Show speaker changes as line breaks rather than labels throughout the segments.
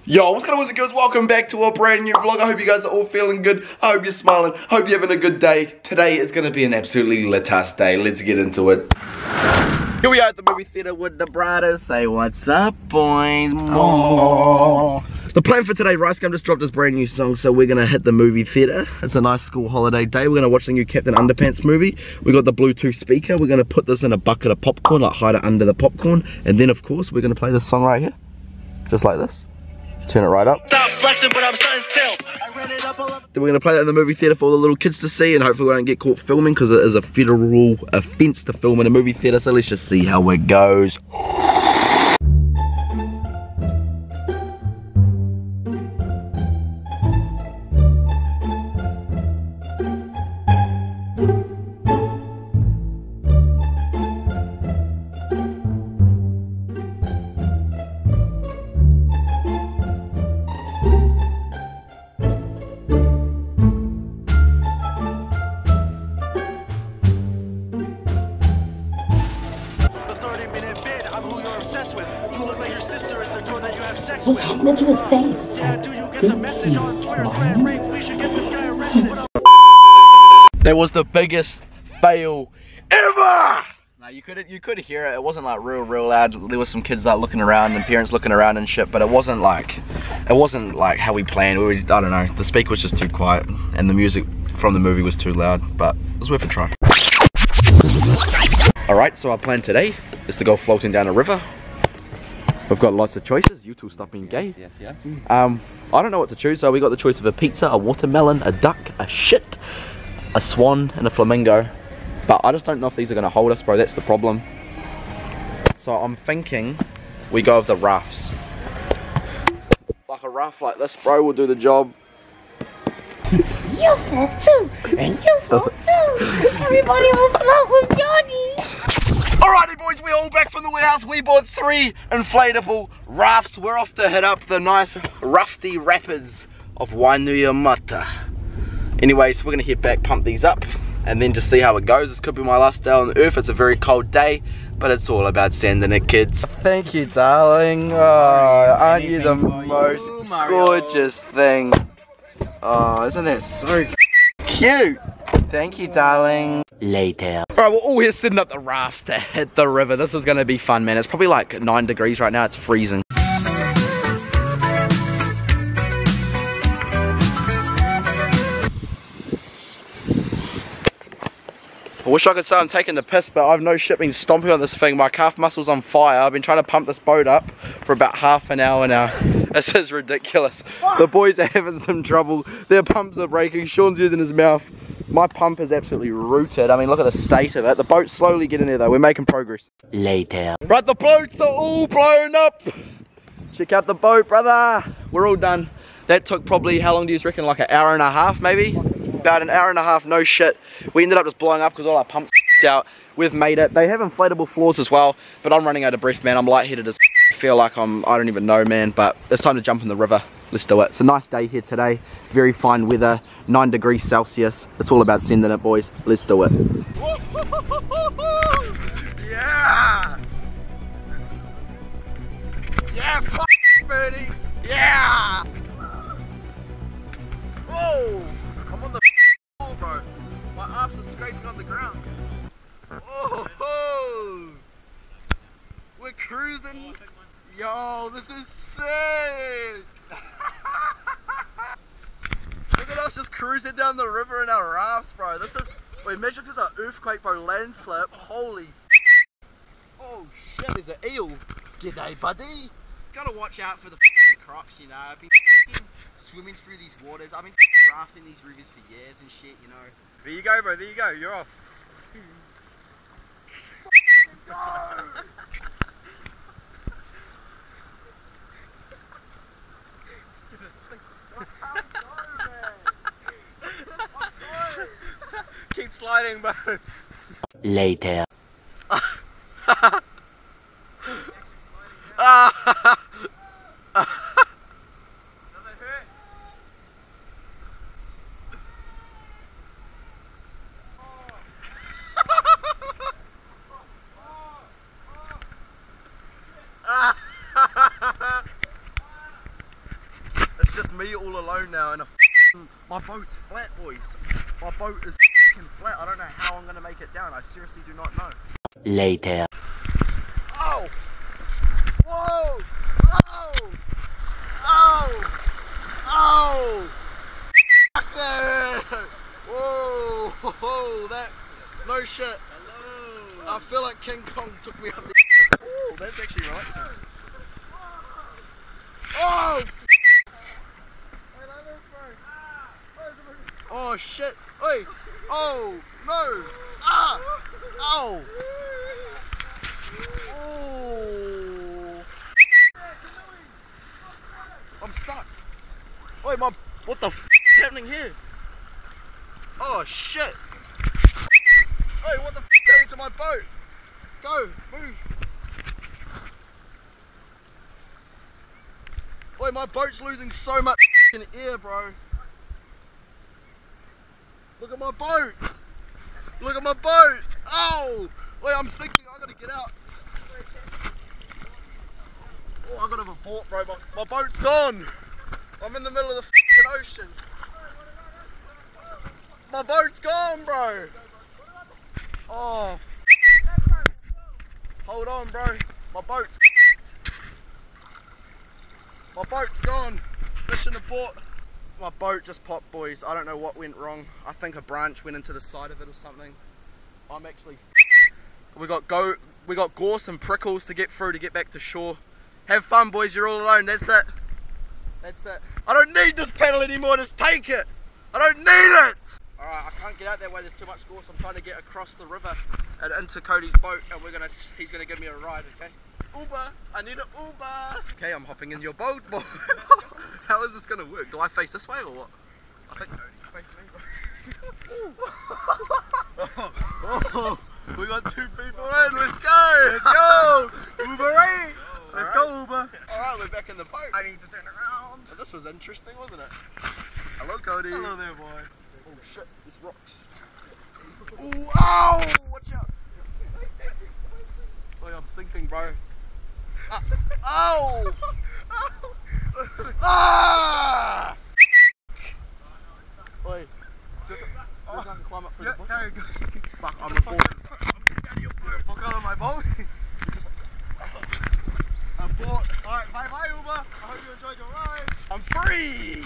Yo, what's going on, boys and girls? Welcome back to a brand new vlog. I hope you guys are all feeling good. I hope you're smiling. I hope you're having a good day. Today is going to be an absolutely lit-ass day. Let's get into it. Here we are at the movie theater with the brothers. Say what's up, boys. Oh. The plan for today, Rice Gum just dropped his brand new song, so we're going to hit the movie theater. It's a nice school holiday day. We're going to watch the new Captain Underpants movie. We got the Bluetooth speaker. We're going to put this in a bucket of popcorn, like hide it under the popcorn. And then, of course, we're going to play this song right here. Just like this. Turn it right up. Stop flexing, but I'm standing still. I ran it up. Then we're going to play that in the movie theater for all the little kids to see, and hopefully we don't get caught filming because it is a federal offence to film in a movie theater, so let's just see how it goes.
What's happening to his face?
Yeah, do you get the message on Twitter? Thread rape, we should get this guy arrested.
That was the biggest fail ever! No, you could hear it. It wasn't like real loud. There was some kids like looking around and parents looking around and shit, but it wasn't like how we planned. I don't know, the speaker was just too quiet and the music from the movie was too loud, but it was worth a try. Alright, so our plan today is to go floating down a river. We've got lots of choices. You two stop being gay.
Yes.
I don't know what to choose, so we got the choice of a pizza, a watermelon, a duck, a shit, a swan, and a flamingo. But I just don't know if these are gonna hold us, bro. That's the problem. So I'm thinking we go with the rafts. Like a raft like this, bro, will do the job.
You float too, and you float too. Everybody will float with Johnny.
Alrighty, boys, we're all back from the warehouse. We bought 3 inflatable rafts. We're off to hit up the nice rafty rapids of Wainuiomata. Anyways, we're gonna head back, pump these up, and then just see how it goes. This could be my last day on the earth. It's a very cold day, but it's all about sending it, kids. Thank you, darling. Oh, aren't you the most gorgeous thing? Oh, isn't that so cute? Thank you, darling.
Later.
Alright, we're all here sitting up the rafts to hit the river. This is gonna be fun, man. It's probably like 9 degrees right now. It's freezing. I wish I could say I'm taking the piss, but I've no shit been stomping on this thing. My calf muscle's on fire. I've been trying to pump this boat up for about half an hour now. This is ridiculous. The boys are having some trouble. Their pumps are breaking. Sean's using his mouth. My pump is absolutely rooted. I mean, look at the state of it. The boat's slowly getting there though. We're making progress.
Later.
Right, the boats are all blown up. Check out the boat, brother. We're all done. That took probably, how long do you reckon? Like an hour and a half, maybe? About an hour and a half, no shit. We ended up just blowing up because all our pumps out. We've made it. They have inflatable floors as well, but I'm running out of breath, man. I'm lightheaded as feel like I don't even know, man, but it's time to jump in the river. Let's do it. It's a nice day here today. Very fine weather, 9 degrees Celsius. It's all about sending it, boys. Let's do it. Yeah! Yeah, birdie! Yeah! Whoa! I'm on the floor, bro. My ass is scraping on the ground. Oh! We're cruising. Yo, this is sick! Look at us just cruising down the river in our rafts, bro. This is, wait, imagine if there's an earthquake, bro, landslip. Holy oh shit, there's an eel. G'day, buddy. Gotta watch out for the crocs, you know. I've been swimming through these waters. I've been rafting these rivers for years and shit, you know.
There you go, bro. There you go. You're off.
Go!
Keep sliding, bro. Later.
all alone now and my boat's flat, boys. My boat is flat. I don't know how I'm going to make it down. I seriously do not know.
Later.
Oh! Whoa! Oh! Oh! Oh! Whoa! Whoa! That... No shit. Hello. I feel like King Kong took me up the... Oh, that's actually right. Oh! Oh shit! Oi! Oh! No! Ah! Ow! Oh! I'm stuck. Oi, what the f is happening here? Oh shit! Oi, what the f is happening to my boat? Go, move! Oi, my boat's losing so much air, bro. Look at my boat! Look at my boat! Oh! Wait, I'm sinking. I gotta get out. Oh, I gotta have a port, bro. My boat's gone. I'm in the middle of the f***ing ocean. My boat's gone, bro. Oh. Hold on, bro. My boat's gone. Mission abort. My boat just popped, boys. I don't know what went wrong. I think a branch went into the side of it or something. I'm actually... We got gorse and prickles to get through to get back to shore. Have fun, boys. You're all alone. That's it. That's it. I don't need this paddle anymore. Just take it. I don't need it. All right, I can't get out that way. There's too much gorse. I'm trying to get across the river and into Cody's boat, and he's gonna give me a ride. Okay. Uber. I need an Uber. Okay, I'm hopping in your boat, boy. How is this gonna work? Do I face this way or what? I think face me. Oh, we got 2 people in. Let's go. Let's go. Uber eat. Let's go, Uber. All right, we're back in the boat. I need to turn around. So this was interesting, wasn't it? Hello, Cody. Hello there, boy. Oh shit, there's rocks. Ooh, ow! Watch out. Boy, I'm sinking, bro. Ow! Ah! Wait. I can climb up through the boat. Fuck, I'm a boat. Fuck out of my boat. I'm bored. Alright, bye bye, Uber. I hope you enjoyed your ride. I'm free!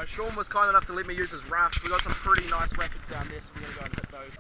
Sean was kind enough to let me use his raft. We got some pretty nice rapids down there, so we're gonna go and hit those.